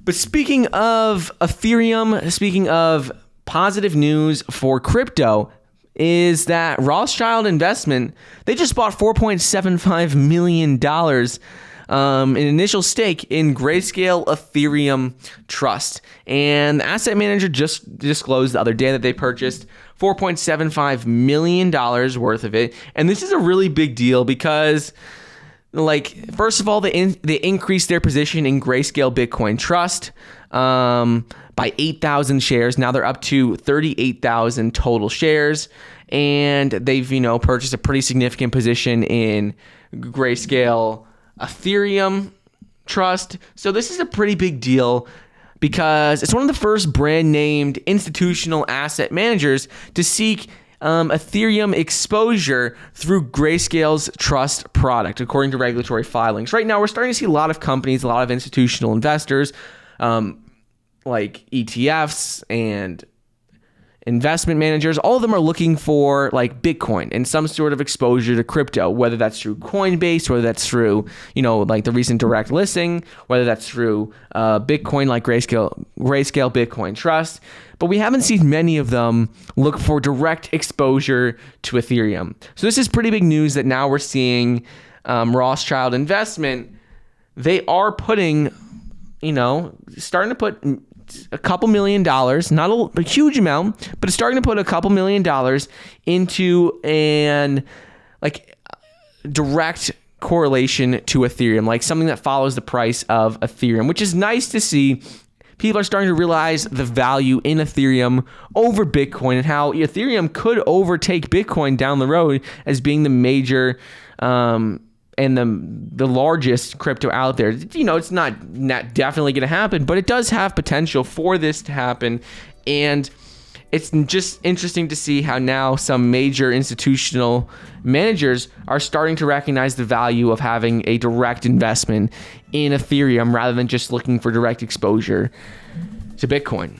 But speaking of Ethereum, speaking of positive news for crypto, is that Rothschild Investment, they just bought $4.75 million an initial stake in Grayscale Ethereum Trust. And the asset manager just disclosed the other day that they purchased $4.75 million worth of it. And this is a really big deal because, first of all, they increased their position in Grayscale Bitcoin Trust by 8,000 shares. Now they're up to 38,000 total shares. And they've, purchased a pretty significant position in Grayscale Ethereum Trust. So this is a pretty big deal because it's one of the first brand named institutional asset managers to seek Ethereum exposure through Grayscale's trust product, according to regulatory filings. Right now, we're starting to see a lot of companies, a lot of institutional investors, like ETFs and investment managers. All of them are looking for Bitcoin and some sort of exposure to crypto, whether that's through Coinbase, whether that's through, the recent direct listing, whether that's through Bitcoin like Grayscale Bitcoin Trust. But we haven't seen many of them look for direct exposure to Ethereum. So this is pretty big news that now we're seeing Rothschild Investment. They are putting, starting to put a couple $1 million, not a huge amount, but it's starting to put a couple $1 million into an direct correlation to Ethereum, something that follows the price of Ethereum, which is nice to see. People are starting to realize the value in Ethereum over Bitcoin and how Ethereum could overtake Bitcoin down the road as being the major and the largest crypto out there. It's not definitely going to happen, but it does have potential for this to happen. And it's just interesting to see how now some major institutional managers are starting to recognize the value of having a direct investment in Ethereum rather than just looking for direct exposure to Bitcoin.